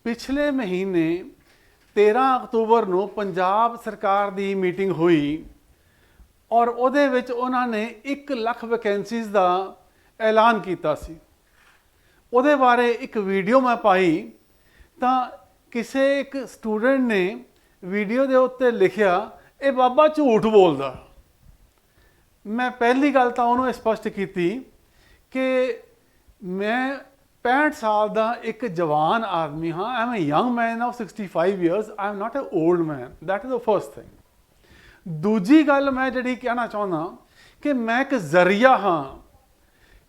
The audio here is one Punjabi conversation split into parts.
पिछले महीने 13 अक्तूबर ਨੂੰ पंजाब सरकार की मीटिंग हुई और ਉਹਦੇ ਵਿੱਚ ਉਹਨਾਂ ਨੇ 1 ਲੱਖ ਵੈਕੈਂਸੀਜ਼ ਦਾ ਐਲਾਨ ਕੀਤਾ ਸੀ। ਉਹਦੇ ਬਾਰੇ ਇੱਕ ਵੀਡੀਓ ਮੈਂ ਪਾਈ ਤਾਂ ਕਿਸੇ ਇੱਕ ਸਟੂਡੈਂਟ ਨੇ ਵੀਡੀਓ ਦੇ ਉੱਤੇ ਲਿਖਿਆ ਇਹ ਬਾਬਾ ਝੂਠ ਬੋਲਦਾ। ਮੈਂ ਪਹਿਲੀ ਗੱਲ ਤਾਂ ਉਹਨੂੰ ਸਪਸ਼ਟ ਕੀਤੀ ਕਿ ਮੈਂ 65 ਸਾਲ ਦਾ ਇੱਕ ਜਵਾਨ ਆਦਮੀ ਹਾਂ। I am a young man of 65 years. I am not a old man. That is the first thing. ਦੂਜੀ ਗੱਲ ਮੈਂ ਜਿਹੜੀ ਕਹਿਣਾ ਚਾਹੁੰਦਾ ਕਿ ਮੈਂ ਇੱਕ ਜ਼ਰੀਆ ਹਾਂ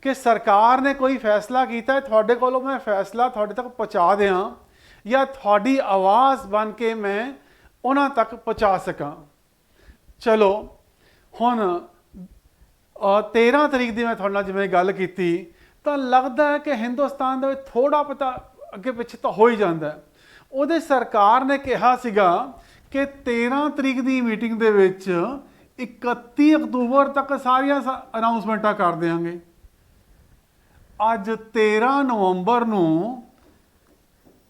ਕਿ ਸਰਕਾਰ ਨੇ ਕੋਈ ਫੈਸਲਾ ਕੀਤਾ ਤੁਹਾਡੇ ਕੋਲੋਂ ਮੈਂ ਫੈਸਲਾ ਤੁਹਾਡੇ ਤੱਕ ਪਹੁੰਚਾ ਦਿਆਂ ਜਾਂ ਤੁਹਾਡੀ ਆਵਾਜ਼ ਬਣ ਕੇ ਮੈਂ ਉਹਨਾਂ ਤੱਕ ਪਹੁੰਚਾ ਸਕਾਂ। ਚਲੋ ਹੁਣ 13 ਤਰੀਕ ਦੀ ਮੈਂ ਤੁਹਾਡੇ ਨਾਲ ਜਿਵੇਂ ਗੱਲ ਕੀਤੀ ਤਾਂ ਲੱਗਦਾ ਹੈ ਕਿ ਹਿੰਦੁਸਤਾਨ ਦੇ ਵਿੱਚ ਥੋੜਾ ਪਤਾ ਅੱਗੇ ਪਿੱਛੇ ਤਾਂ ਹੋ ਹੀ ਜਾਂਦਾ। ਉਹਦੇ ਸਰਕਾਰ ਨੇ ਕਿਹਾ ਸੀਗਾ ਕਿ 13 ਤਰੀਕ ਦੀ ਮੀਟਿੰਗ ਦੇ ਵਿੱਚ 31 ਅਕਤੂਬਰ ਤੱਕ ਸਾਰੀਆਂ ਅਨਾਉਂਸਮੈਂਟਾਂ ਕਰ ਦਿਆਂਗੇ। ਅੱਜ 13 ਨਵੰਬਰ ਨੂੰ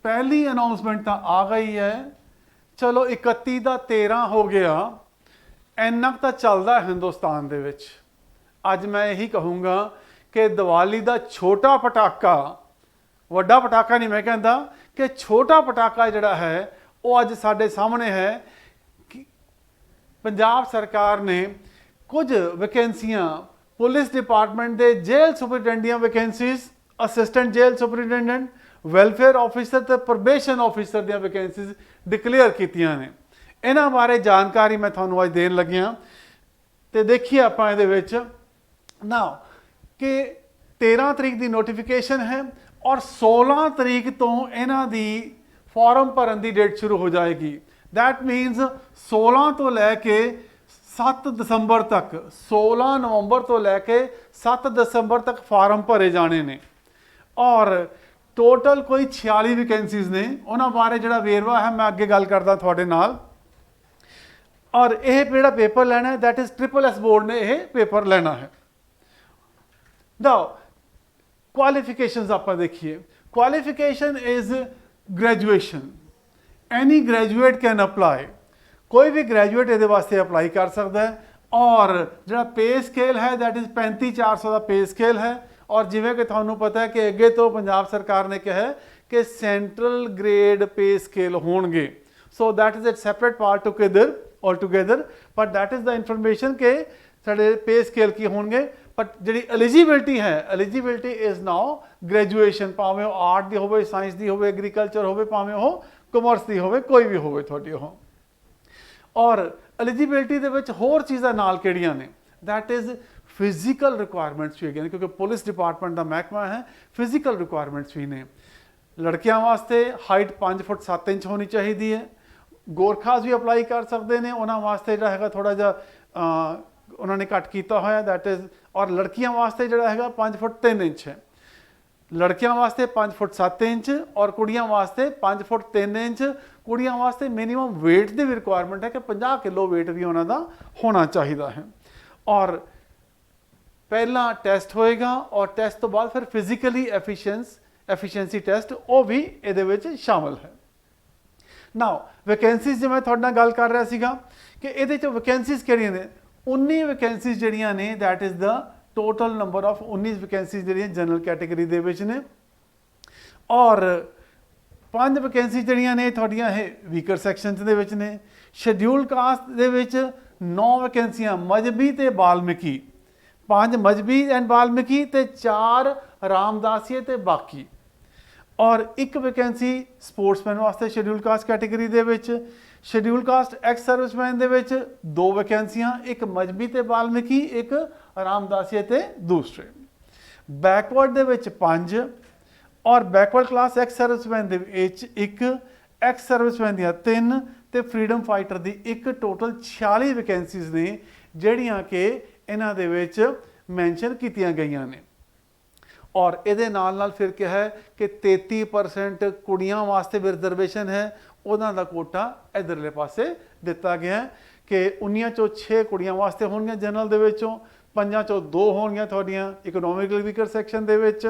ਪਹਿਲੀ ਅਨਾਉਂਸਮੈਂਟ ਤਾਂ ਆ ਗਈ ਹੈ। ਚਲੋ 31 ਦਾ 13 ਹੋ ਗਿਆ। ਇੰਨਾ ਕੁ ਤਾਂ ਚੱਲਦਾ ਹਿੰਦੁਸਤਾਨ ਦੇ ਵਿੱਚ। ਅੱਜ ਮੈਂ ਇਹੀ ਕਹੂੰਗਾ ਕਿ ਦੀਵਾਲੀ ਦਾ ਛੋਟਾ ਪਟਾਕਾ, ਵੱਡਾ ਪਟਾਕਾ ਨਹੀਂ ਮੈਂ ਕਹਿੰਦਾ, ਕਿ ਛੋਟਾ ਪਟਾਕਾ ਜਿਹੜਾ ਹੈ ਉਹ ਅੱਜ ਸਾਡੇ ਸਾਹਮਣੇ ਹੈ ਕਿ ਪੰਜਾਬ ਸਰਕਾਰ ਨੇ ਕੁਝ ਵੈਕੈਂਸੀਆਂ ਪੁਲਿਸ ਡਿਪਾਰਟਮੈਂਟ ਦੇ ਜੇਲ੍ਹ ਸੁਪਰਡੈਂਟ ਦੀਆਂ ਵੈਕੈਂਸੀਜ਼, ਅਸਿਸਟੈਂਟ ਜੇਲ੍ਹ ਸੁਪਰਡੈਂਡੈਂਟ, ਵੈਲਫੇਅਰ ਆਫਿਸਰ ਤੇ ਪ੍ਰੋਬੇਸ਼ਨ ਆਫਿਸਰ ਦੀਆਂ ਵੈਕੈਂਸੀਜ਼ ਡਿਕਲੇਅਰ ਕੀਤੀਆਂ ਨੇ। ਇਹਨਾਂ ਬਾਰੇ ਜਾਣਕਾਰੀ ਮੈਂ ਤੁਹਾਨੂੰ ਅੱਜ ਦੇਣ ਲੱਗਿਆ ਤੇ ਦੇਖੀਏ ਆਪਾਂ ਇਹਦੇ ਵਿੱਚ ਨਾ ਕਿ 13 ਤਰੀਕ ਦੀ ਨੋਟੀਫਿਕੇਸ਼ਨ ਹੈ ਔਰ 16 ਤਰੀਕ ਤੋਂ ਇਹਨਾਂ ਦੀ ਫਾਰਮ ਭਰਨ ਦੀ ਡੇਟ ਸ਼ੁਰੂ ਹੋ ਜਾਏਗੀ। ਦੈਟ ਮੀਨਸ 16 ਤੋਂ ਲੈ ਕੇ 7 ਦਸੰਬਰ ਤੱਕ, 16 ਨਵੰਬਰ ਤੋਂ ਲੈ ਕੇ 7 ਦਸੰਬਰ ਤੱਕ ਫਾਰਮ ਭਰੇ ਜਾਣੇ ਨੇ ਔਰ ਟੋਟਲ ਕੋਈ 46 ਵੈਕੈਂਸੀਜ਼ ਨੇ। ਉਹਨਾਂ ਬਾਰੇ ਜਿਹੜਾ ਵੇਰਵਾ ਹੈ ਮੈਂ ਅੱਗੇ ਗੱਲ ਕਰਦਾ ਤੁਹਾਡੇ ਨਾਲ। ਔਰ ਇਹ ਜਿਹੜਾ ਪੇਪਰ ਲੈਣਾ ਹੈ ਦੈਟ ਇਜ਼ SSS ਬੋਰਡ ਨੇ ਇਹ ਪੇਪਰ ਲੈਣਾ ਹੈ। Now, qualifications ਆਪਾਂ ਦੇਖੀਏ। Qualification is graduation. Any graduate can apply. ਕੋਈ ਵੀ ਗ੍ਰੈਜੂਏਟ ਇਹਦੇ ਵਾਸਤੇ ਅਪਲਾਈ ਕਰ ਸਕਦਾ ਹੈ ਔਰ ਜਿਹੜਾ ਪੇ ਸਕੇਲ ਹੈ that is 35,400 the pay scale ਹੈ। ਔਰ ਜਿਵੇਂ ਕਿ ਤੁਹਾਨੂੰ ਪਤਾ ਹੈ ਕਿ ਅੱਗੇ ਤੋਂ ਪੰਜਾਬ ਸਰਕਾਰ ਨੇ ਕਿਹਾ ਹੈ ਕਿ ਸੈਂਟਰਲ ਗ੍ਰੇਡ ਪੇ ਸਕੇਲ ਹੋਣਗੇ। So that is a separate part altogether, but that is the information ਕਿ ਸਾਡੇ ਪੇ ਸਕੇਲ ਕੀ ਹੋਣਗੇ। ਬਟ ਜਿਹੜੀ ਐਲੀਜੀਬਿਲਟੀ ਹੈ, ਐਲੀਜੀਬਿਲਟੀ ਇਜ਼ ਨਾਓ ਗ੍ਰੈਜੂਏਸ਼ਨ, ਭਾਵੇਂ ਉਹ ਆਰਟ ਦੀ ਹੋਵੇ, ਸਾਇੰਸ ਦੀ ਹੋਵੇ, ਐਗਰੀਕਲਚਰ ਹੋਵੇ, ਭਾਵੇਂ ਉਹ ਕਮਰਸ ਦੀ ਹੋਵੇ, ਕੋਈ ਵੀ ਹੋਵੇ ਤੁਹਾਡੀ ਉਹ। ਔਰ ਐਲੀਜੀਬਿਲਟੀ ਦੇ ਵਿੱਚ ਹੋਰ ਚੀਜ਼ਾਂ ਨਾਲ ਕਿਹੜੀਆਂ ਨੇ ਦੈਟ ਇਜ਼ ਫਿਜ਼ੀਕਲ ਰਿਕੁਆਇਰਮੈਂਟਸ ਵੀ ਹੈਗੀਆਂ ਨੇ ਕਿਉਂਕਿ ਪੁਲਿਸ ਡਿਪਾਰਟਮੈਂਟ ਦਾ ਮਹਿਕਮਾ ਹੈ। ਫਿਜ਼ੀਕਲ ਰਿਕੁਆਇਰਮੈਂਟਸ ਵੀ ਨੇ। ਲੜਕਿਆਂ ਵਾਸਤੇ ਹਾਈਟ 5 ਫੁੱਟ 7 ਇੰਚ ਹੋਣੀ ਚਾਹੀਦੀ ਹੈ। ਗੋਰਖਾਸ ਵੀ ਅਪਲਾਈ ਕਰ ਸਕਦੇ ਨੇ। ਉਹਨਾਂ ਵਾਸਤੇ ਜਿਹੜਾ ਹੈਗਾ ਥੋੜ੍ਹਾ ਜਿਹਾ ਉਹਨਾਂ ਨੇ ਘੱਟ ਕੀਤਾ ਹੋਇਆ ਦੈਟ ਇਜ਼। ਔਰ ਲੜਕੀਆਂ ਵਾਸਤੇ ਜਿਹੜਾ ਹੈਗਾ 5 ਫੁੱਟ 3 ਇੰਚ ਹੈ। ਲੜਕਿਆਂ ਵਾਸਤੇ 5 ਫੁੱਟ 7 ਇੰਚ ਔਰ ਕੁੜੀਆਂ ਵਾਸਤੇ 5 ਫੁੱਟ 3 ਇੰਚ। ਕੁੜੀਆਂ ਵਾਸਤੇ ਮਿਨੀਮਮ weight ਦੀ ਵੀ ਰਿਕੁਆਇਰਮੈਂਟ ਹੈ ਕਿ 50 ਕਿਲੋ weight ਵੀ ਉਹਨਾਂ ਦਾ ਹੋਣਾ ਚਾਹੀਦਾ ਹੈ। ਔਰ ਪਹਿਲਾਂ ਟੈਸਟ ਹੋਏਗਾ ਔਰ ਟੈਸਟ ਤੋਂ ਬਾਅਦ ਫਿਰ ਫਿਜ਼ੀਕਲੀ ਐਫੀਸ਼ੀਐਂਸੀ ਟੈਸਟ ਉਹ ਵੀ ਇਹਦੇ ਵਿੱਚ ਸ਼ਾਮਲ ਹੈ। ਨਾਓ ਵੈਕੈਂਸੀਜ਼ ਜਿਵੇਂ ਤੁਹਾਡੇ ਨਾਲ ਗੱਲ ਕਰ ਰਿਹਾ ਸੀਗਾ ਕਿ ਇਹਦੇ 'ਚ ਵੈਕੈਂਸੀਜ਼ ਕਿਹੜੀਆਂ ਨੇ। 19 ਵੈਕੈਂਸੀਜ਼ ਜਿਹੜੀਆਂ ਨੇ that is the total number of 19 vacancies ਜਿਹੜੀਆਂ ਜਨਰਲ ਕੈਟੇਗਰੀ ਦੇ ਵਿੱਚ ਨੇ ਔਰ 5 ਵੈਕੈਂਸੀਜ਼ ਜਿਹੜੀਆਂ ਨੇ ਤੁਹਾਡੀਆਂ ਇਹ ਵੀਕਰ ਸੈਕਸ਼ਨਸ ਦੇ ਵਿੱਚ ਨੇ। ਸ਼ੈਡਿਊਲ ਕਾਸਟ ਦੇ ਵਿੱਚ 9 ਵੈਕੈਂਸੀਆਂ ਮਜ਼੍ਹਬੀ ਤੇ ਬਾਲਮੀਕੀ, 5 ਮਜ਼੍ਹਬੀ ਐਂਡ ਬਾਲਮੀਕੀ ਤੇ 4 ਰਾਮਦਾਸੀਏ ਤੇ ਬਾਕੀ। ਔਰ 1 ਵੈਕੈਂਸੀ ਸਪੋਰਟਸਮੈਨ ਵਾਸਤੇ ਸ਼ੈਡਿਊਲ ਕਾਸਟ ਕੈਟੇਗਰੀ ਦੇ ਵਿੱਚ। ਸ਼ੈਡਿਊਲ ਕਾਸਟ ਐਕਸ ਸਰਵਿਸਮੈਨ ਦੇ ਵਿੱਚ 2 ਵੈਕੈਂਸੀਆਂ, 1 ਮਜ਼੍ਹਬੀ ਤੇ ਬਾਲਮੀਕੀ, 1 ਰਾਮਦਾਸੀਏ ਤੇ ਦੂਸਰੇ। ਬੈਕਵਰਡ ਦੇ ਵਿੱਚ 5 ਔਰ ਬੈਕਵਰਡ ਕਲਾਸ ਐਕਸ ਸਰਵਿਸਮੈਨ ਦੇ ਵਿੱਚ 1, ਐਕਸ ਸਰਵਿਸਮੈਨ ਦੀਆਂ 3 ਤੇ ਫਰੀडम ਫਾਈਟਰ ਦੀ 1। ਟੋਟਲ 46 ਵੈਕੈਂਸੀਜ਼ ਨੇ ਜਿਹੜੀਆਂ ਕਿ ਇਹਨਾਂ ਦੇ ਵਿੱਚ ਮੈਂਸ਼ਨ ਕੀਤੀਆਂ ਗਈਆਂ ਨੇ। ਔਰ ਇਹਦੇ ਨਾਲ ਫਿਰ ਕਿਹਾ ਹੈ ਕਿ 33% ਕੁੜੀਆਂ ਵਾਸਤੇ ਵੀ ਰਿਜ਼ਰਵੇਸ਼ਨ ਹੈ। ਉਹਨਾਂ ਦਾ ਕੋਟਾ ਇੱਧਰਲੇ ਪਾਸੇ ਦਿੱਤਾ ਗਿਆ ਹੈ ਕਿ 19 ਚੋਂ 6 ਕੁੜੀਆਂ ਵਾਸਤੇ ਹੋਣਗੀਆਂ ਜਨਰਲ ਦੇ ਵਿੱਚੋਂ, 5 ਚੋਂ 2 ਹੋਣਗੀਆਂ ਤੁਹਾਡੀਆਂ ਇਕਨੋਮਿਕਲ ਵੀਕਰ ਸੈਕਸ਼ਨ ਦੇ ਵਿੱਚ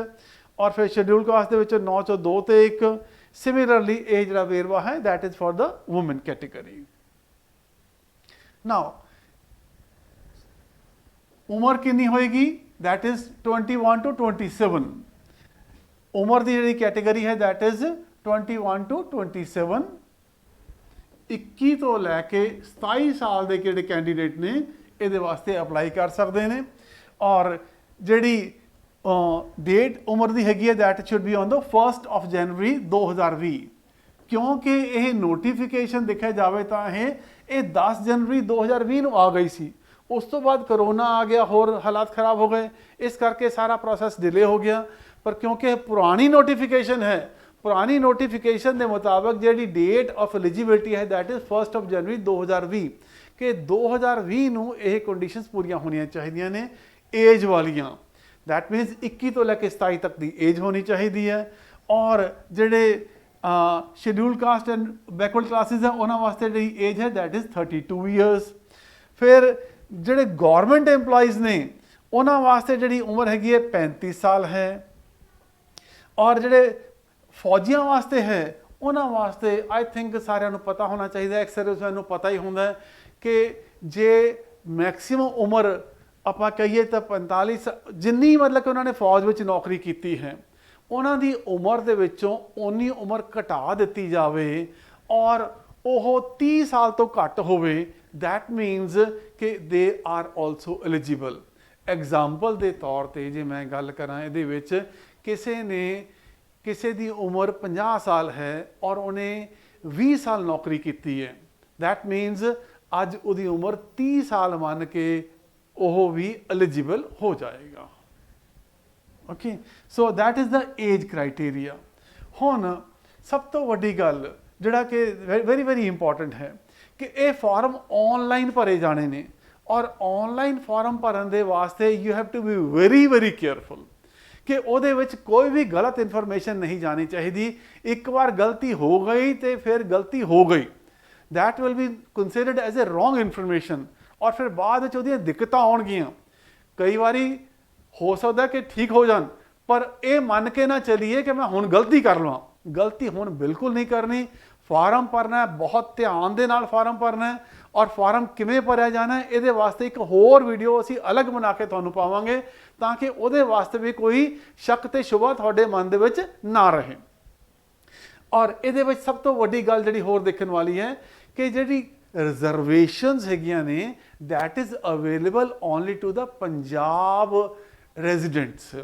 ਔਰ ਫਿਰ ਸ਼ੈਡਿਊਲ ਕਾਸਟ ਦੇ ਵਿੱਚ 9 ਚੋਂ 2 ਤੇ 1, सिमिलरली ਇਹ ਜਿਹੜਾ ਵੇਰਵਾ ਹੈ that is for the women category. Now ਉਮਰ ਕਿੰਨੀ ਹੋਏਗੀ? that is 21 to 27. ਉਮਰ ਦੀ ਜਿਹੜੀ ਕੈਟੇਗਰੀ ਹੈ that is 21 to 27. 21 ਤੋਂ ਲੈ ਕੇ 27 ਸਾਲ ਦੇ ਜਿਹੜੇ ਕੈਂਡੀਡੇਟ ਨੇ ਇਹਦੇ ਵਾਸਤੇ ਅਪਲਾਈ ਕਰ ਸਕਦੇ ਨੇ। ਔਰ ਜਿਹੜੀ ਡੇਟ ਉਮਰ ਦੀ ਹੈਗੀ ਹੈ that should be on the 1st of January 2020। ਕਿਉਂਕਿ ਇਹ ਨੋਟੀਫਿਕੇਸ਼ਨ ਦੇਖਿਆ ਜਾਵੇ ਤਾਂ ਇਹ 10 ਜਨਵਰੀ 2020 ਨੂੰ ਆ ਗਈ ਸੀ। ਉਸ ਤੋਂ ਬਾਅਦ ਕਰੋਨਾ ਆ ਗਿਆ, ਹੋਰ ਹਾਲਾਤ ਖਰਾਬ ਹੋ ਗਏ, ਇਸ ਕਰਕੇ ਸਾਰਾ ਪ੍ਰੋਸੈਸ ਡਿਲੇ ਹੋ ਗਿਆ। ਪਰ ਕਿਉਂਕਿ ਇਹ ਪੁਰਾਣੀ ਨੋਟੀਫਿਕੇਸ਼ਨ ਹੈ, ਪੁਰਾਣੀ ਨੋਟੀਫਿਕੇਸ਼ਨ ਦੇ ਮੁਤਾਬਕ ਜਿਹੜੀ ਡੇਟ ਆਫ ਐਲੀਜੀਬਿਲਟੀ ਹੈ that is 1st of January 2020 ਕਿ 2020 ਨੂੰ ਇਹ ਕੰਡੀਸ਼ਨਸ ਪੂਰੀਆਂ ਹੋਣੀਆਂ ਚਾਹੀਦੀਆਂ ਨੇ ਏਜ ਵਾਲੀਆਂ। that means 21 ਤੋਂ ਲੈ ਕੇ 27 ਤੱਕ ਦੀ ਏਜ ਹੋਣੀ ਚਾਹੀਦੀ ਹੈ। ਔਰ ਜਿਹੜੇ scheduled caste and backward classes ਹੈ ਉਹਨਾਂ ਵਾਸਤੇ ਜਿਹੜੀ ਏਜ ਹੈ that is 32 years। ਫਿਰ ਜਿਹੜੇ ਗਵਰਨਮੈਂਟ EMPLOYEES ਨੇ ਉਹਨਾਂ ਵਾਸਤੇ ਜਿਹੜੀ ਉਮਰ ਹੈਗੀ ਹੈ 35 ਸਾਲ ਹੈ। ਔਰ ਜਿਹੜੇ ਫੌਜੀਆਂ ਵਾਸਤੇ ਹੈ ਉਹਨਾਂ ਵਾਸਤੇ ਆਈ ਥਿੰਕ ਸਾਰਿਆਂ ਨੂੰ ਪਤਾ ਹੋਣਾ ਚਾਹੀਦਾ, ਐਕਸ ਸਰਵਿਸਮੈਨ ਨੂੰ ਪਤਾ ਹੀ ਹੁੰਦਾ ਕਿ ਜੇ ਮੈਕਸਿਮਮ ਉਮਰ ਆਪਾਂ ਕਹੀਏ ਤਾਂ 45 ਜਿੰਨੀ ਮਤਲਬ ਕਿ ਉਹਨਾਂ ਨੇ ਫੌਜ ਵਿੱਚ ਨੌਕਰੀ ਕੀਤੀ ਹੈ ਉਹਨਾਂ ਦੀ ਉਮਰ ਦੇ ਵਿੱਚੋਂ ਓਨੀ ਉਮਰ ਘਟਾ ਦਿੱਤੀ ਜਾਵੇ ਔਰ ਉਹ 30 ਸਾਲ ਤੋਂ ਘੱਟ ਹੋਵੇ। that means ਕਿ they are also eligible। Example ਦੇ ਤੌਰ ਤੇ ਜੇ ਮੈਂ ਗੱਲ ਕਰਾਂ ਇਹਦੇ ਵਿੱਚ ਕਿਸੇ ਦੀ ਉਮਰ 50 ਸਾਲ ਹੈ ਔਰ ਉਹਨੇ 20 ਸਾਲ ਨੌਕਰੀ ਕੀਤੀ ਹੈ that means ਅੱਜ ਉਹਦੀ ਉਮਰ 30 ਸਾਲ ਮੰਨ ਕੇ ਉਹ ਵੀ ਐਲੀਜੀਬਲ ਹੋ ਜਾਏਗਾ। Okay, so that is the age criteria। ਹੁਣ ਸਭ ਤੋਂ ਵੱਡੀ ਗੱਲ ਜਿਹੜਾ ਕਿ ਵੈਰੀ ਇੰਪੋਰਟੈਂਟ ਹੈ ਕਿ ਇਹ ਫਾਰਮ ਆਨਲਾਈਨ ਭਰੇ ਜਾਣੇ ਨੇ ਔਰ ਆਨਲਾਈਨ ਫਾਰਮ ਭਰਨ ਦੇ ਵਾਸਤੇ you have to be very careful ਕਿ ਉਹਦੇ ਵਿੱਚ ਕੋਈ ਵੀ ਗਲਤ ਇਨਫੋਰਮੇਸ਼ਨ ਨਹੀਂ ਜਾਣੀ ਚਾਹੀਦੀ। ਇੱਕ ਵਾਰ ਗਲਤੀ ਹੋ ਗਈ ਤੇ ਫਿਰ ਗਲਤੀ ਹੋ ਗਈ, that will be considered as a wrong information ਔਰ ਫਿਰ ਬਾਅਦ ਵਿੱਚ ਉਹਦੀਆਂ ਦਿੱਕਤਾਂ ਆਉਣਗੀਆਂ। ਕਈ ਵਾਰੀ ਹੋ ਸਕਦਾ ਕਿ ਠੀਕ ਹੋ ਜਾਣ ਪਰ ਇਹ ਮੰਨ ਕੇ ਨਾ ਚੱਲੀਏ ਕਿ ਮੈਂ ਹੁਣ ਗਲਤੀ ਕਰ ਲਵਾਂ। ਗਲਤੀ ਹੁਣ ਬਿਲਕੁਲ ਨਹੀਂ ਕਰਨੀ। ਫਾਰਮ ਭਰਨਾ ਹੈ, ਬਹੁਤ ਧਿਆਨ ਦੇ ਨਾਲ ਫਾਰਮ ਭਰਨਾ ਹੈ ਔਰ ਫਾਰਮ ਕਿਵੇਂ ਭਰਿਆ ਜਾਣਾ ਹੈ ਇਹਦੇ ਵਾਸਤੇ ਇੱਕ ਹੋਰ ਵੀਡੀਓ ਅਸੀਂ ਅਲੱਗ ਬਣਾ ਕੇ ਤੁਹਾਨੂੰ ਪਾਵਾਂਗੇ ਤਾਂ ਕਿ ਉਹਦੇ ਵਾਸਤੇ ਵੀ ਕੋਈ ਸ਼ੱਕ ਤੇ ਸ਼ੁਬਾ ਤੁਹਾਡੇ ਮਨ ਦੇ ਵਿੱਚ ਨਾ ਰਹੇ। ਔਰ ਇਹਦੇ ਵਿੱਚ ਸਭ ਤੋਂ ਵੱਡੀ ਗੱਲ ਜਿਹੜੀ ਹੋਰ ਦੇਖਣ ਵਾਲੀ ਹੈ ਕਿ ਜਿਹੜੀ ਰਿਜ਼ਰਵੇਸ਼ਨਸ ਹੈਗੀਆਂ ਨੇ that is available only to the Punjab residents.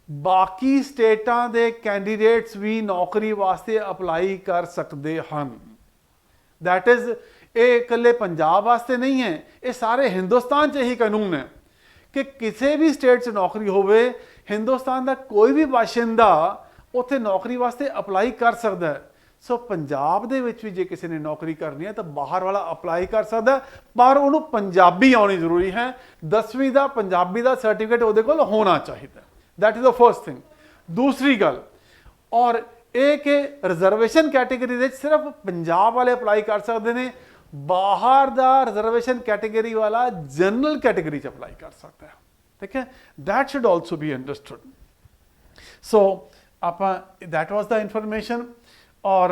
ਬਾਕੀ ਸਟੇਟਾਂ ਦੇ ਕੈਂਡੀਡੇਟਸ ਵੀ ਨੌਕਰੀ ਵਾਸਤੇ ਅਪਲਾਈ ਕਰ ਸਕਦੇ ਹਨ। that is ਇਹ ਇਕੱਲੇ ਪੰਜਾਬ ਵਾਸਤੇ ਨਹੀਂ ਹੈ, ਇਹ ਸਾਰੇ ਹਿੰਦੁਸਤਾਨ 'ਚ ਇਹੀ ਕਾਨੂੰਨ ਹੈ ਕਿ ਕਿਸੇ ਵੀ ਸਟੇਟ 'ਚ ਨੌਕਰੀ ਹੋਵੇ ਹਿੰਦੁਸਤਾਨ ਦਾ ਕੋਈ ਵੀ ਬਾਸ਼ਿੰਦਾ ਉੱਥੇ ਨੌਕਰੀ ਵਾਸਤੇ ਅਪਲਾਈ ਕਰ ਸਕਦਾ ਹੈ। ਸੋ ਪੰਜਾਬ ਦੇ ਵਿੱਚ ਵੀ ਜੇ ਕਿਸੇ ਨੇ ਨੌਕਰੀ ਕਰਨੀ ਹੈ ਤਾਂ ਬਾਹਰ ਵਾਲਾ ਅਪਲਾਈ ਕਰ ਸਕਦਾ ਪਰ ਉਹਨੂੰ ਪੰਜਾਬੀ ਆਉਣੀ ਜ਼ਰੂਰੀ ਹੈ। 10ਵੀਂ ਦਾ ਪੰਜਾਬੀ ਦਾ ਸਰਟੀਫਿਕੇਟ ਉਹਦੇ ਕੋਲ ਹੋਣਾ ਚਾਹੀਦਾ। that is the first thing। ਦੂਸਰੀ ਗੱਲ ਔਰ ਇਹ ਕਿ ਰਿਜ਼ਰਵੇਸ਼ਨ ਕੈਟੇਗਰੀ ਦੇ ਸਿਰਫ ਪੰਜਾਬ ਵਾਲੇ ਅਪਲਾਈ ਕਰ ਸਕਦੇ ਨੇ, ਬਾਹਰ ਦਾ ਰਿਜ਼ਰਵੇਸ਼ਨ ਕੈਟੇਗਰੀ ਵਾਲਾ ਜਨਰਲ ਕੈਟੇਗਰੀ 'ਚ ਅਪਲਾਈ ਕਰ ਸਕਦਾ ਹੈ। ਠੀਕ ਹੈ, that should also be understood। ਸੋ ਆਪਾਂ that was the information। ਔਰ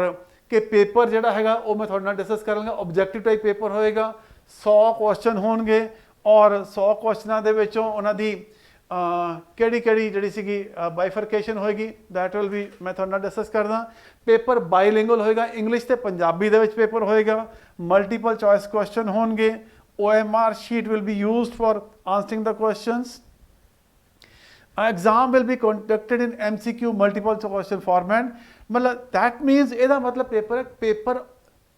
ਕਿ ਪੇਪਰ ਜਿਹੜਾ ਹੈਗਾ ਉਹ ਮੈਂ ਤੁਹਾਡੇ ਨਾਲ ਡਿਸਕਸ ਕਰਾਂਗਾ। ਓਬਜੈਕਟਿਵ ਟਾਈਪ ਪੇਪਰ ਹੋਏਗਾ, 100 ਕੁਐਸਚਨ ਹੋਣਗੇ ਔਰ 100 ਕੁਐਸਚਨਾਂ ਦੇ ਵਿੱਚੋਂ ਉਹਨਾਂ ਦੀ ਕਿਹੜੀ ਜਿਹੜੀ ਸੀਗੀ ਬਾਈਫਰਕੇਸ਼ਨ ਹੋਏਗੀ that will be ਮੈਂ ਤੁਹਾਡੇ ਨਾਲ ਡਿਸਕਸ ਕਰਦਾ। ਪੇਪਰ ਬਾਈਲਿੰਗੁਅਲ ਹੋਏਗਾ, ਇੰਗਲਿਸ਼ ਤੇ ਪੰਜਾਬੀ ਦੇ ਵਿੱਚ ਪੇਪਰ ਹੋਏਗਾ। ਮਲਟੀਪਲ ਚੋਇਸ ਕੁਐਸਚਨ ਹੋਣਗੇ। OMR sheet will be used for answering the questions। Exam will be conducted in MCQ multiple question format। मतलब that means ਇਹਦਾ ਮਤਲਬ ਪੇਪਰ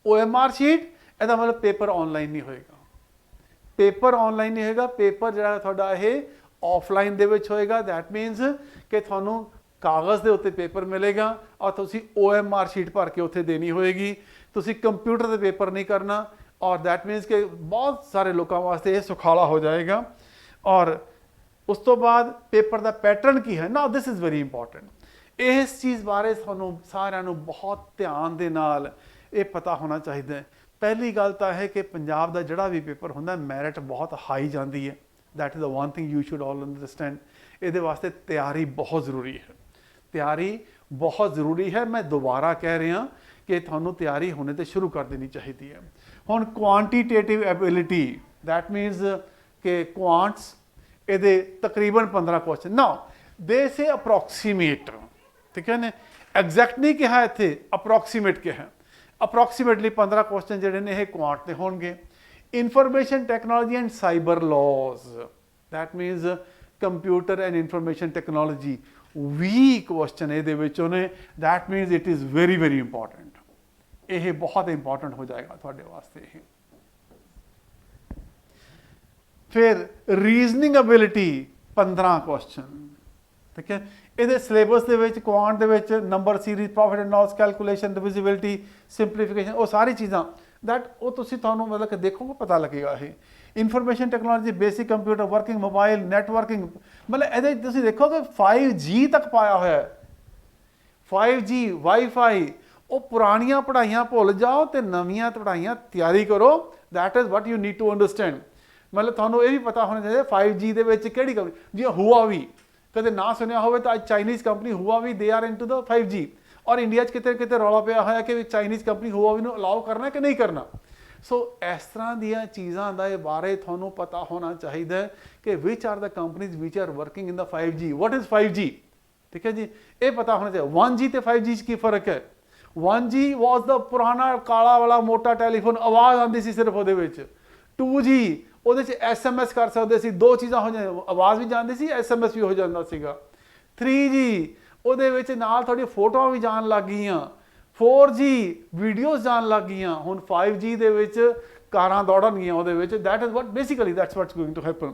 OMR sheet ਇਹਦਾ ਮਤਲਬ ਪੇਪਰ ਆਨਲਾਈਨ ਨਹੀਂ ਹੋਏਗਾ। ਪੇਪਰ ਆਨਲਾਈਨ ਨਹੀਂ ਹੋਏਗਾ, ਪੇਪਰ ਜਿਹੜਾ ਤੁਹਾਡਾ ਇਹ ਆਫਲਾਈਨ ਦੇ ਵਿੱਚ ਹੋਏਗਾ। that means ਕਿ ਤੁਹਾਨੂੰ ਕਾਗਜ਼ ਦੇ ਉੱਤੇ ਪੇਪਰ ਮਿਲੇਗਾ ਔਰ ਤੁਸੀਂ OMR sheet ਭਰ ਕੇ ਉੱਥੇ ਦੇਣੀ ਹੋਏਗੀ। ਤੁਸੀਂ ਕੰਪਿਊਟਰ ਤੇ ਪੇਪਰ ਨਹੀਂ ਕਰਨਾ ਔਰ that means ਕਿ ਬਹੁਤ ਸਾਰੇ ਲੋਕਾਂ ਵਾਸਤੇ ਇਹ ਸੁਖਾਲਾ ਹੋ ਜਾਏਗਾ। ਔਰ ਉਸ ਤੋਂ ਬਾਅਦ ਪੇਪਰ ਦਾ ਪੈਟਰਨ ਕੀ ਹੈ ਨਾ, ਦਿਸ ਇਜ਼ ਵੈਰੀ ਇੰਪੋਰਟੈਂਟ। ਇਸ ਚੀਜ਼ ਬਾਰੇ ਤੁਹਾਨੂੰ ਸਾਰਿਆਂ ਨੂੰ ਬਹੁਤ ਧਿਆਨ ਦੇ ਨਾਲ ਇਹ ਪਤਾ ਹੋਣਾ ਚਾਹੀਦਾ ਹੈ। ਪਹਿਲੀ ਗੱਲ ਤਾਂ ਹੈ ਕਿ ਪੰਜਾਬ ਦਾ ਜਿਹੜਾ ਵੀ ਪੇਪਰ ਹੁੰਦਾ ਮੈਰਿਟ ਬਹੁਤ ਹਾਈ ਜਾਂਦੀ ਹੈ। that is the one thing you should all understand। ਇਹਦੇ ਵਾਸਤੇ ਤਿਆਰੀ ਬਹੁਤ ਜ਼ਰੂਰੀ ਹੈ। ਤਿਆਰੀ बहुत ज़रूरी है। मैं दोबारा कह रहा कि थानू तैयारी होने तो शुरू कर देनी चाहिए है। हुण क्वांटिटेटिव एबिलिटी, दैट मीनस कि क्वांट्स ये तकरीबन 15 क्वेश्चन ना दे से अप्रोक्सीमेट, ठीक है ने, एग्जैक्ट नहीं कहा इत्थे, अप्रोक्सीमेट कहा। अप्रोक्सीमेटली 15 क्वेश्चन जिहड़े ने क्वांट दे होणगे। Information technology and cyber laws, that means computer and information technology 20 question ये ने, that means it is very very important. ये बहुत इंपॉर्टेंट हो जाएगा थोड़े वास्ते। फिर रीजनिंग एबिलिटी 15 क्वेश्चन, ठीक है। ये सिलेबस के क्वांट के number series, profit and loss, calculation, divisibility, simplification, वो सारी चीज़ा दैट वो तुम मतलब कि देखोगे पता लगेगा। ये information technology, basic computer, working mobile, networking, मतलब ये देखोगे 5G तक पाया हुआ है। 5G वाईफाई, वो पुरानियां पढ़ाइयां भुल जाओ तो नवियां पढ़ाइयां तैयारी करो। That is what you need to understand. मतलब थानू ये भी पता होना चाहिए 5G के किहड़ी कंपनी, जी हुआवी कदे ना सुनिया हो तो Chinese company Huawei, they are into the 5G। और इंडिया किते किते रौला पिया होया कि चाइनीज़ कंपनी हुआवी नूं अलाउ करना कि नहीं करना। सो इस तरह दियां चीज़ां दा बारे थानू पता होना चाहिए कि which are the companies which are working in the 5G। What is 5G, ठीक है जी, ये पता होना चाहिए। 1G तो 5G की फर्क है। 1G वॉज द पुराना काला वाला मोटा टैलीफोन, आवाज़ आती सी सिर्फ वो। 2G ਉਹਦੇ ਚ SMS कर सकते सी, दो चीज़ां हो जाए, आवाज़ भी जाती सी, SMS भी हो जाता सीगा। 3G ਉਹਦੇ ਵਿੱਚ ਨਾਲ थोड़ी फोटोआं भी जान लग गई। 4G वीडियोज़ जान लग गई। हुण 5G ਦੇ ਵਿੱਚ ਕਾਰਾਂ ਦੌੜਨਗੀਆਂ ਉਹਦੇ ਵਿੱਚ। That is what basically that's what's going to happen.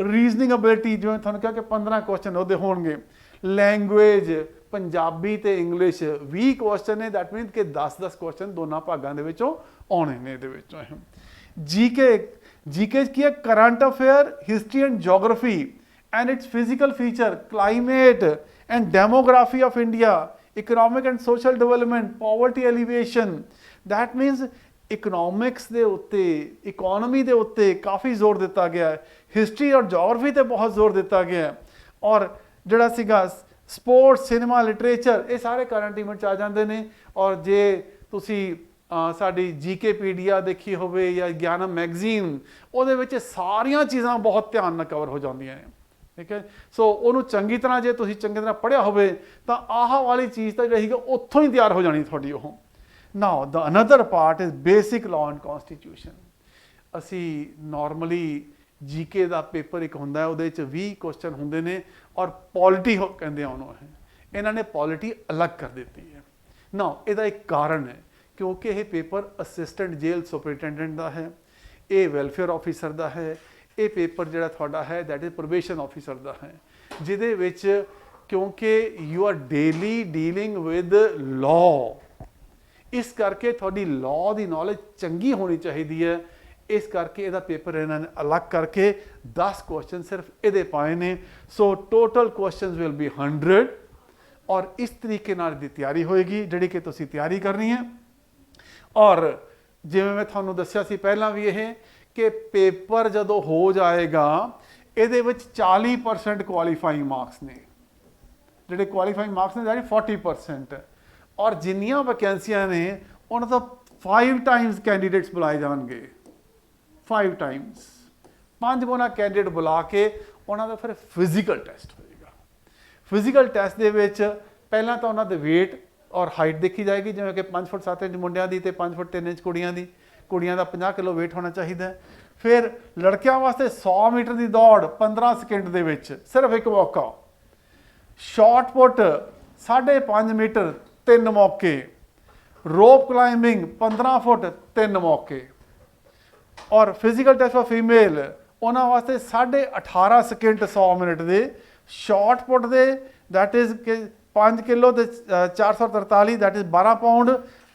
Reasoning ability जिवें तुहानूं कहा कि 15 क्वेश्चन ਉਹਦੇ होणगे। लैंगुएज पंजाबी ते इंग्लिश 20 क्वेश्चन ने, दैट मीन कि 10-10 क्वेश्चन दोनों भागों के विचों आने ने। ਇਹਦੇ ਵਿੱਚੋਂ जीके की है current affair, history and geography and it's physical feature, climate and demography of India, economic and social development, poverty alleviation. That मीनस economics के उत्ते, इकोनॉमी के उत्ते काफ़ी जोर दिता गया है। हिस्ट्री और जोग्राफी पर बहुत जोर दिता गया है। और जिहड़ा सीगा स्पोर्ट्स, सिनेमा, लिटरेचर, ये सारे करंट इवेंट्स आ जाते हैं। और जे तुसी साड़ी GKpedia देखी होवे या ज्ञानम मैगजीन, ਉਹਦੇ ਵਿੱਚ ਸਾਰੀਆਂ ਚੀਜ਼ਾਂ बहुत ध्यान ਨਾਲ कवर हो ਜਾਂਦੀਆਂ ਨੇ, ठीक है। सो ਉਹਨੂੰ ਚੰਗੀ ਤਰ੍ਹਾਂ ਜੇ ਤੁਸੀਂ ਚੰਗੀ ਤਰ੍ਹਾਂ ਪੜ੍ਹਿਆ ਹੋਵੇ ਤਾਂ ਆਹ ਵਾਲੀ ਚੀਜ਼ ਤਾਂ ਜਿਹੜੀ ਉੱਥੋਂ ਹੀ ਤਿਆਰ ਹੋ ਜਾਣੀ ਤੁਹਾਡੀ ਉਹ। Now the another part is basic law and constitution. ਅਸੀਂ ਨਾਰਮਲੀ GK ਦਾ ਪੇਪਰ ਇੱਕ ਹੁੰਦਾ ਹੈ, ਉਹਦੇ 'ਚ 20 ਕੁਐਸਚਨ ਹੁੰਦੇ ਨੇ ਔਰ ਪੋਲਿਟੀ ਕਹਿੰਦੇ ਆ ਉਹਨੂੰ। ਇਹਨਾਂ ਨੇ ਪੋਲਿਟੀ ਅਲੱਗ ਕਰ ਦਿੱਤੀ ਹੈ। ਨਾਓ ਇਹਦਾ ਇੱਕ ਕਾਰਨ ਹੈ क्योंकि यह पेपर असिस्टेंट जेल सुपरिटेंडेंट का है, ये वेलफेयर ऑफिसर का है, ये पेपर जोड़ा थोड़ा है दैट इज़ प्रोबेशन ऑफिसर का है, जिदे विच क्योंकि you are daily dealing with law, इस करके थोड़ी लॉ की नॉलेज चंगी होनी चाहिए है। इस करके इसका पेपर इन्होंने अलग करके 10 क्वेश्चन सिर्फ ये पाए ने। So total question will be 100 और इस तरीके नाल दी तैयारी होएगी जिहड़ी कि तुसीं तैयारी करनी है। और जिवें मैं तुहानूं दस्सिया सी पहलां भी यह कि पेपर जदों हो जाएगा ये 40% क्वालीफाइंग मार्क्स ने, जिहड़े क्वालीफाइंग मार्क्स ने दैट 40%। और जिन्नियां वैकेंसियां ने उन्हां तो 5 टाइम्स कैंडीडेट्स बुलाए जाएंगे। 5 टाइम्स 5 गुना कैंडीडेट बुला के उन्हां दा फिर फिजिकल टेस्ट होएगा। फिजिकल टेस्ट दे विच पहलां तां उन्हां दे वेट और हाइट देखी जाएगी, जिवें कि 5 फुट 7 इंच मुंडियां दी ते 5 फुट 3 इंच कुड़ियां दी। कुड़ियां दा 50 किलो वेट होना चाहिए। फिर लड़कियां वास्ते 100 मीटर की दौड़ 15 सेकंड दे विच सिर्फ एक मौका। शॉर्ट पुट 5.5 मीटर 3 मौके। रोप क्लाइंबिंग 15 फुट 3 मौके। और फिजिकल टेस्ट फॉर फीमेल उन्होंने वास्ते 18.5 सेकंड 100 मिनट के। Short put they that is कि 5 किलो तो 443 दैट इज़ 12 पाउंड।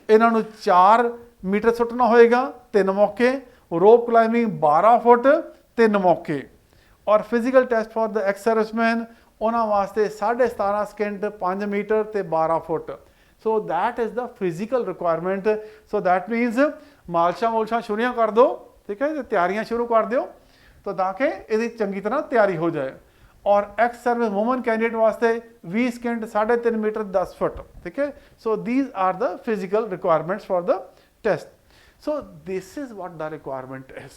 इन्हों 4 मीटर सुटना होएगा 3 मौके। रोप क्लाइंबिंग 12 फुट 3 मौके। और physical test for the ex serviceman उन्होंने वास्ते 17.5 सेकंड 5 मीटर तो 12 foot. So that is the physical requirement. So that means मालशा मूलशा शुरू कर दो, ठीक है, तैयारियां शुरू कर दो तो ताकि ये चंगी तरह तैयारी हो जाए। और एक्स सर्विस वुमन कैंडिडेट वास्ते 20 सकेंड 3.5 मीटर 10 फुट, ठीक है। So these are the physical requirements for the test. So this is what the requirement is.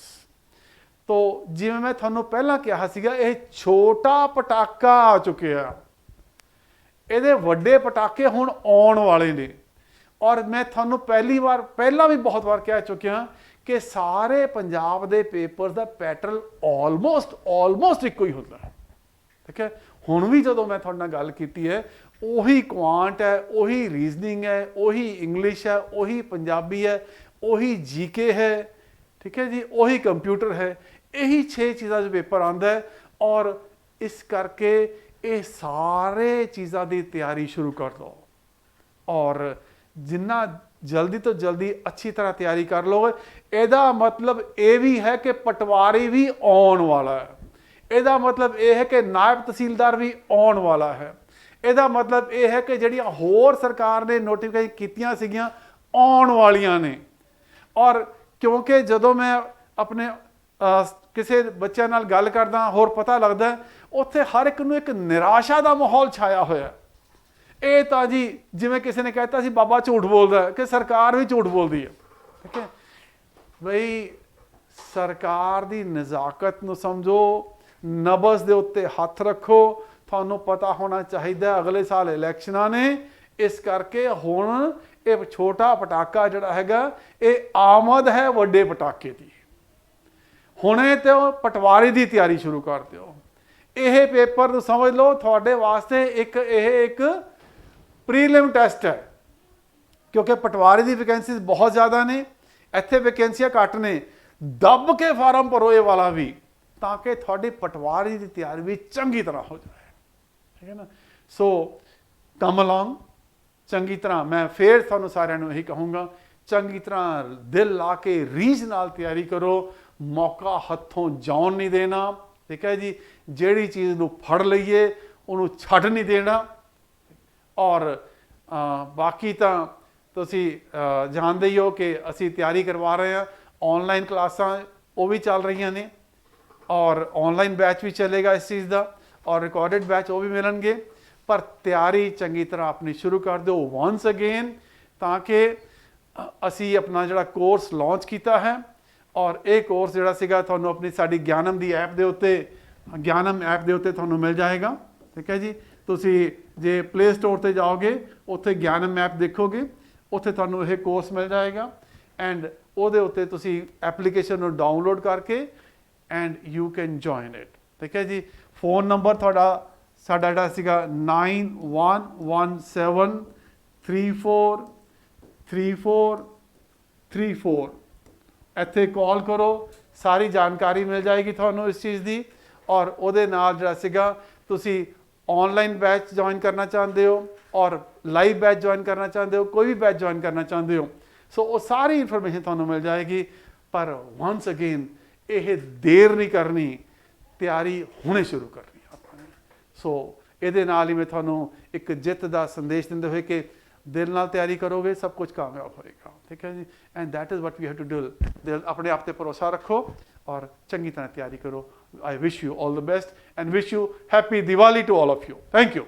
तो जिवें मैं थानू पहला कहा सीगा, ये छोटा पटाका आ चुकिया, ਇਹਦੇ ਵੱਡੇ ਪਟਾਕੇ ਹੁਣ ਆਉਣ ਵਾਲੇ ਨੇ। ਔਰ ਮੈਂ ਤੁਹਾਨੂੰ ਪਹਿਲਾਂ ਵੀ ਬਹੁਤ ਵਾਰ ਕਹਿ ਚੁੱਕਿਆ ਕਿ ਸਾਰੇ ਪੰਜਾਬ ਦੇ ਪੇਪਰਸ ਦਾ ਪੈਟਰਨ ਆਲਮੋਸਟ ਇੱਕੋ ਹੀ ਹੁੰਦਾ ਹੈ, ਠੀਕ ਹੈ। ਹੁਣ ਵੀ ਜਦੋਂ ਮੈਂ ਤੁਹਾਡੇ ਨਾਲ ਗੱਲ ਕੀਤੀ ਹੈ, ਉਹੀ ਕੁਆਂਟ ਹੈ, ਉਹੀ ਰੀਜ਼ਨਿੰਗ ਹੈ, ਉਹੀ ਇੰਗਲਿਸ਼ ਹੈ, ਉਹੀ ਪੰਜਾਬੀ ਹੈ, ਉਹੀ ਜੀਕੇ ਹੈ, ठीक है जी, ਉਹੀ ਕੰਪਿਊਟਰ ਹੈ। ਇਹੀ 6 ਚੀਜ਼ਾਂ 'ਚ ਪੇਪਰ ਆਉਂਦਾ ਹੈ। ਔਰ ਇਸ ਕਰਕੇ ਇਹ ਸਾਰੇ ਚੀਜ਼ਾਂ ਦੀ ਤਿਆਰੀ ਸ਼ੁਰੂ ਕਰ ਦਿਓ। ਔਰ ਜਿੰਨਾ ਜਲਦੀ ਤੋਂ ਜਲਦੀ ਅੱਛੀ ਤਰ੍ਹਾਂ ਤਿਆਰੀ ਕਰ ਲਓਗੇ, ਇਹਦਾ ਮਤਲਬ ਇਹ ਵੀ ਹੈ ਕਿ ਪਟਵਾਰੀ ਵੀ ਆਉਣ ਵਾਲਾ ਹੈ। ਇਹਦਾ ਮਤਲਬ ਇਹ ਹੈ ਕਿ ਨਾਇਬ ਤਹਿਸੀਲਦਾਰ ਵੀ ਆਉਣ ਵਾਲਾ ਹੈ। ਇਹਦਾ ਮਤਲਬ ਇਹ ਹੈ ਕਿ ਜਿਹੜੀਆਂ ਹੋਰ ਸਰਕਾਰ ਨੇ ਨੋਟੀਫਿਕੇਸ਼ਨ ਕੀਤੀਆਂ ਸੀਗੀਆਂ, ਆਉਣ ਵਾਲੀਆਂ ਨੇ। ਔਰ ਕਿਉਂਕਿ ਜਦੋਂ ਮੈਂ ਆਪਣੇ ਕਿਸੇ ਬੱਚਿਆਂ ਨਾਲ ਗੱਲ ਕਰਦਾ, ਹੋਰ ਪਤਾ ਲੱਗਦਾ ਉੱਥੇ ਹਰ ਇੱਕ ਨੂੰ ਇੱਕ ਨਿਰਾਸ਼ਾ ਦਾ ਮਾਹੌਲ ਛਾਇਆ ਹੋਇਆ। ਇਹ ਤਾਂ ਜੀ ਜਿਵੇਂ ਕਿਸੇ ਨੇ ਕਹਿਤਾ ਸੀ ਬਾਬਾ ਝੂਠ ਬੋਲਦਾ, ਕਿ ਸਰਕਾਰ ਵੀ ਝੂਠ ਬੋਲਦੀ ਹੈ, ਠੀਕ ਹੈ। ਬਈ ਸਰਕਾਰ ਦੀ ਨਜ਼ਾਕਤ ਨੂੰ ਸਮਝੋ, ਨਬਜ਼ ਦੇ ਉੱਤੇ ਹੱਥ ਰੱਖੋ। ਤੁਹਾਨੂੰ ਪਤਾ ਹੋਣਾ ਚਾਹੀਦਾ ਅਗਲੇ ਸਾਲ ਇਲੈਕਸ਼ਨਾਂ ਨੇ, ਇਸ ਕਰਕੇ ਹੁਣ ਇਹ ਛੋਟਾ ਪਟਾਕਾ ਜਿਹੜਾ ਹੈਗਾ, ਇਹ ਆਮਦ ਹੈ ਵੱਡੇ ਪਟਾਕੇ ਦੀ। ਹੁਣੇ ਤੋਂ ਪਟਵਾਰੀ ਦੀ ਤਿਆਰੀ ਸ਼ੁਰੂ ਕਰ ਦਿਓ। ਇਹ ਪੇਪਰ ਨੂੰ ਸਮਝ ਲਓ ਤੁਹਾਡੇ ਵਾਸਤੇ ਇੱਕ ਪ੍ਰੀਲਿਮ ਟੈਸਟ ਹੈ, ਕਿਉਂਕਿ ਪਟਵਾਰੀ ਦੀ ਵੈਕੈਂਸੀਜ਼ ਬਹੁਤ ਜ਼ਿਆਦਾ ਨੇ, ਇੱਥੇ ਵੈਕੈਂਸੀਆਂ ਘੱਟ ਨੇ। ਦੱਬ ਕੇ ਫਾਰਮ ਭਰੋ ਇਹ ਵਾਲਾ ਵੀ, ਤਾਂ ਕਿ ਤੁਹਾਡੀ ਪਟਵਾਰੀ ਦੀ ਤਿਆਰੀ ਵੀ ਚੰਗੀ ਤਰ੍ਹਾਂ ਹੋ ਜਾਏ, ਠੀਕ ਹੈ ਨਾ। ਸੋ ਕਮ ਅਲੋਂਗ ਚੰਗੀ ਤਰ੍ਹਾਂ। ਮੈਂ ਫੇਰ ਤੁਹਾਨੂੰ ਸਾਰਿਆਂ ਨੂੰ ਇਹੀ ਕਹੂੰਗਾ, ਚੰਗੀ ਤਰ੍ਹਾਂ ਦਿਲ ਲਾ ਕੇ ਰੀਝ ਨਾਲ ਤਿਆਰੀ ਕਰੋ। ਮੌਕਾ ਹੱਥੋਂ ਜਾਣ ਨਹੀਂ ਦੇਣਾ, ਠੀਕ ਹੈ ਜੀ। ਜਿਹੜੀ ਚੀਜ਼ ਨੂੰ ਫੜ ਲਈਏ ਉਹਨੂੰ ਛੱਡ ਨਹੀਂ ਦੇਣਾ। ਔਰ ਬਾਕੀ ਤਾਂ ਤੁਸੀਂ ਜਾਣਦੇ ਹੀ ਹੋ ਕਿ ਅਸੀਂ ਤਿਆਰੀ ਕਰਵਾ ਰਹੇ ਹਾਂ। ਆਨਲਾਈਨ ਕਲਾਸਾਂ ਉਹ ਵੀ ਚੱਲ ਰਹੀਆਂ ਨੇ, ਔਰ ਆਨਲਾਈਨ ਬੈਚ ਵੀ ਚੱਲੇਗਾ ਇਸ ਚੀਜ਼ ਦਾ, ਔਰ ਰਿਕਾਰਡਡ ਬੈਚ ਉਹ ਵੀ ਮਿਲਣਗੇ। ਪਰ ਤਿਆਰੀ ਚੰਗੀ ਤਰ੍ਹਾਂ ਆਪਣੀ ਸ਼ੁਰੂ ਕਰ ਦਿਓ ਵਾਂਸ ਅਗੇਨ, ਤਾਂ ਕਿ ਅਸੀਂ ਆਪਣਾ ਜਿਹੜਾ ਕੋਰਸ ਲਾਂਚ ਕੀਤਾ ਹੈ, ਔਰ ਇਹ ਕੋਰਸ ਜਿਹੜਾ ਸੀਗਾ ਤੁਹਾਨੂੰ ਆਪਣੀ ਸਾਡੀ ਗਿਆਨਮ ਦੀ ਐਪ ਦੇ ਉੱਤੇ, ਗਿਆਨਮ ਐਪ ਦੇ ਉੱਤੇ ਤੁਹਾਨੂੰ ਮਿਲ ਜਾਏਗਾ, ਠੀਕ ਹੈ ਜੀ। ਤੁਸੀਂ ਜੇ ਪਲੇ ਸਟੋਰ 'ਤੇ ਜਾਓਗੇ, ਉੱਥੇ ਗਿਆਨਮ ਐਪ ਦੇਖੋਗੇ, ਉੱਥੇ ਤੁਹਾਨੂੰ ਇਹ ਕੋਰਸ ਮਿਲ ਜਾਏਗਾ। ਐਂਡ ਉਹਦੇ ਉੱਤੇ ਤੁਸੀਂ ਐਪਲੀਕੇਸ਼ਨ ਨੂੰ ਡਾਊਨਲੋਡ ਕਰਕੇ and you can join it, ਠੀਕ ਹੈ ਜੀ। ਫੋਨ ਨੰਬਰ ਸਾਡਾ ਜਿਹੜਾ ਸੀਗਾ 9117343434। ਇੱਥੇ ਕਾਲ ਕਰੋ, ਸਾਰੀ ਜਾਣਕਾਰੀ ਮਿਲ ਜਾਏਗੀ ਤੁਹਾਨੂੰ ਇਸ ਚੀਜ਼ ਦੀ। ਔਰ ਉਹਦੇ ਨਾਲ ਜਿਹੜਾ ਸੀਗਾ ਤੁਸੀਂ ਆਨਲਾਈਨ ਬੈਚ ਜੁਆਇਨ ਕਰਨਾ ਚਾਹੁੰਦੇ ਹੋ, ਔਰ ਲਾਈਵ ਬੈਚ ਜੁਆਇਨ ਕਰਨਾ ਚਾਹੁੰਦੇ ਹੋ, ਕੋਈ ਵੀ ਬੈਚ ਜੁਆਇਨ ਕਰਨਾ ਚਾਹੁੰਦੇ ਹੋ, ਸੋ ਉਹ ਸਾਰੀ ਇਨਫੋਰਮੇਸ਼ਨ ਤੁਹਾਨੂੰ ਮਿਲ ਜਾਏਗੀ। ਪਰ ਵਾਂਸ ਅਗੇਨ ਇਹ ਦੇਰ ਨਹੀਂ ਕਰਨੀ, ਤਿਆਰੀ ਹੁਣੇ ਸ਼ੁਰੂ ਕਰਨੀ ਆਪਾਂ ਨੇ। ਸੋ ਇਹਦੇ ਨਾਲ ਹੀ ਮੈਂ ਤੁਹਾਨੂੰ ਇੱਕ ਜਿੱਤ ਦਾ ਸੰਦੇਸ਼ ਦਿੰਦੇ ਹੋਏ ਕਿ ਦਿਲ ਨਾਲ ਤਿਆਰੀ ਕਰੋਗੇ, ਸਭ ਕੁਝ ਕਾਮਯਾਬ ਹੋਏਗਾ, ਠੀਕ ਹੈ ਜੀ। And that is what we have to do. ਦਿਲ ਆਪਣੇ ਆਪ ਤੇ ਭਰੋਸਾ ਰੱਖੋ ਔਰ ਚੰਗੀ ਤਰ੍ਹਾਂ ਤਿਆਰੀ ਕਰੋ। I wish you all the best and wish you happy Diwali to all of you. Thank you.